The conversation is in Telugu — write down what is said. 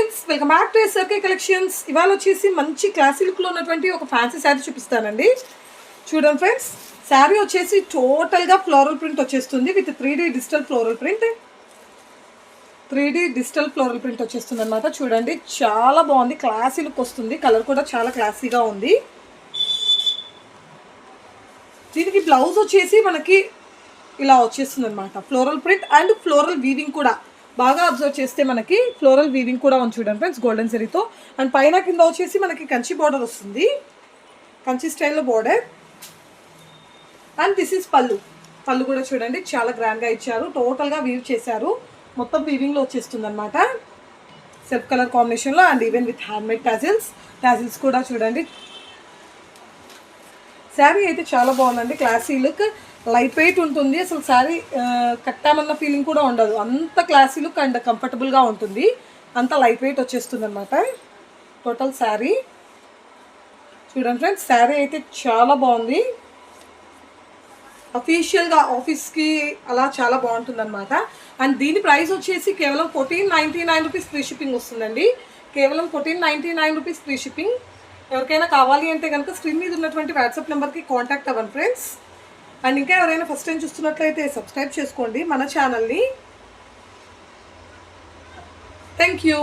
Friends, welcome back to SRK collections. ఇవాళ వచ్చేసి మంచి క్లాసీ లుక్లో ఉన్నటువంటి ఒక ఫ్యాన్సీ శారీ చూపిస్తానండి. చూడండి ఫ్రెండ్స్, శారీ వచ్చేసి టోటల్గా ఫ్లోరల్ ప్రింట్ వచ్చేస్తుంది with 3D digital floral print. 3D digital floral print వచ్చేస్తుంది అనమాట. చూడండి, చాలా బాగుంది, క్లాసీ లుక్ వస్తుంది. కలర్ కూడా చాలా క్లాసీగా ఉంది. దీనికి బ్లౌజ్ వచ్చేసి మనకి ఇలా వచ్చేస్తుంది అనమాట. Floral print and floral weaving కూడా బాగా అబ్జర్వ్ చేస్తే మనకి ఫ్లోరల్ వీవింగ్ కూడా ఉంది. చూడండి ఫ్రెండ్స్, గోల్డెన్ జరీతో. అండ్ పైన కింద వచ్చేసి మనకి కంచి బార్డర్ వస్తుంది, కంచి స్టైల్లో బార్డర్. అండ్ దిస్ ఈజ్ పళ్ళు. పళ్ళు కూడా చూడండి, చాలా గ్రాండ్గా ఇచ్చారు. టోటల్గా వీవ్ చేశారు, మొత్తం వీవింగ్లో వచ్చేస్తుంది అనమాట. సెల్ఫ్ కలర్ కాంబినేషన్లో and even with handmade tassels కూడా చూడండి. శారీ అయితే చాలా బాగుందండి, క్లాసీ లుక్, లైట్ వెయిట్ ఉంటుంది. అసలు శారీ కట్టామన్న ఫీలింగ్ కూడా ఉండదు, అంత క్లాసీ లుక్ అండ్ కంఫర్టబుల్గా ఉంటుంది. అంత లైట్ వెయిట్ వచ్చేస్తుంది అనమాట టోటల్ శారీ. చూడండి ఫ్రెండ్స్, శారీ అయితే చాలా బాగుంది. అఫీషియల్గా ఆఫీస్కి అలా చాలా బాగుంటుంది అనమాట. అండ్ దీని ప్రైస్ వచ్చేసి కేవలం 1499 రూపీస్ ఫ్రీ షిప్పింగ్ వస్తుందండి. కేవలం 1499 రూపీస్ ఫ్రీ షిప్పింగ్. ఎవరికైనా కావాలి అంటే కనుక స్క్రీన్ మీద ఉన్నటువంటి వాట్సాప్ నెంబర్కి కాంటాక్ట్ అవ్వండి ఫ్రెండ్స్. అండ్ ఇంకా ఎవరైనా ఫస్ట్ టైం చూస్తున్నట్లయితే సబ్స్క్రైబ్ చేసుకోండి మన ఛానల్ని. Thank you.